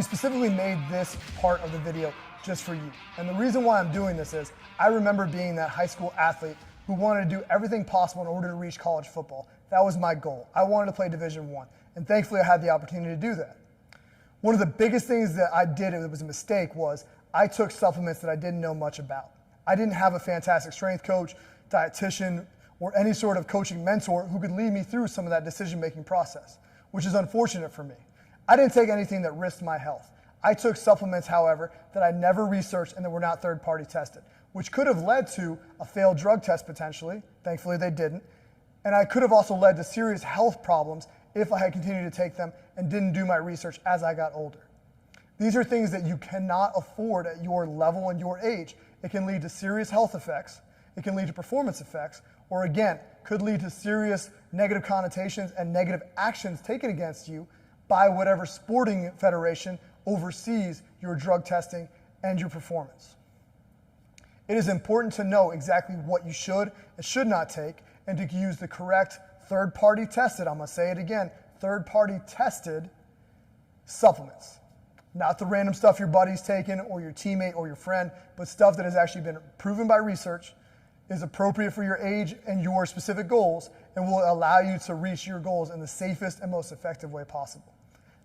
specifically made this part of the video just for you. And the reason why I'm doing this is I remember being that high school athlete who wanted to do everything possible in order to reach college football. That was my goal. I wanted to play Division I, and thankfully I had the opportunity to do that. One of the biggest things that I did, and it was a mistake, was I took supplements that I didn't know much about. I didn't have a fantastic strength coach, dietitian, or any sort of coaching mentor who could lead me through some of that decision-making process, which is unfortunate for me. I didn't take anything that risked my health. I took supplements, however, that I never researched and that were not third-party tested, which could have led to a failed drug test potentially. Thankfully, they didn't. And I could have also led to serious health problems if I had continued to take them and didn't do my research as I got older. These are things that you cannot afford at your level and your age. It can lead to serious health effects. It can lead to performance effects, or again, could lead to serious negative connotations and negative actions taken against you by whatever sporting federation oversees your drug testing and your performance. It is important to know exactly what you should and should not take and to use the correct third-party tested, I'm going to say it again, third-party tested supplements. Not the random stuff your buddy's taken or your teammate or your friend, but stuff that has actually been proven by research, is appropriate for your age and your specific goals, and will allow you to reach your goals in the safest and most effective way possible.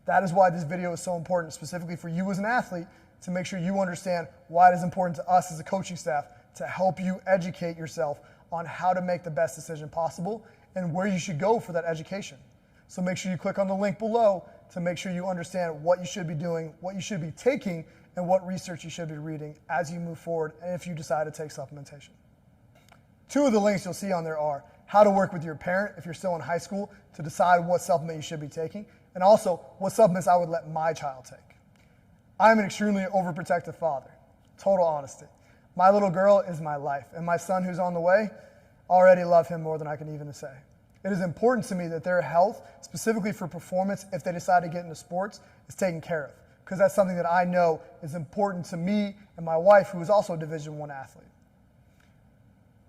That is why this video is so important, specifically for you as an athlete, to make sure you understand why it is important to us as a coaching staff to help you educate yourself on how to make the best decision possible and where you should go for that education. So make sure you click on the link below to make sure you understand what you should be doing, what you should be taking, and what research you should be reading as you move forward and if you decide to take supplementation. Two of the links you'll see on there are how to work with your parent if you're still in high school to decide what supplement you should be taking, and also what supplements I would let my child take. I'm an extremely overprotective father, total honesty. My little girl is my life, and my son who's on the way, already love him more than I can even say. It is important to me that their health, specifically for performance, if they decide to get into sports, is taken care of, because that's something that I know is important to me and my wife, who is also a Division I athlete.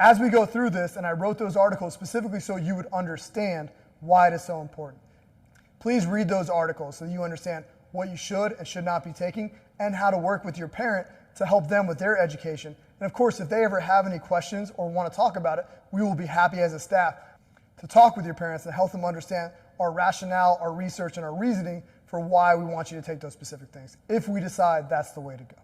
As we go through this, and I wrote those articles specifically so you would understand why it is so important. Please read those articles so you understand what you should and should not be taking and how to work with your parent to help them with their education. And of course, if they ever have any questions or want to talk about it, we will be happy as a staff to talk with your parents and help them understand our rationale, our research, and our reasoning for why we want you to take those specific things, if we decide that's the way to go.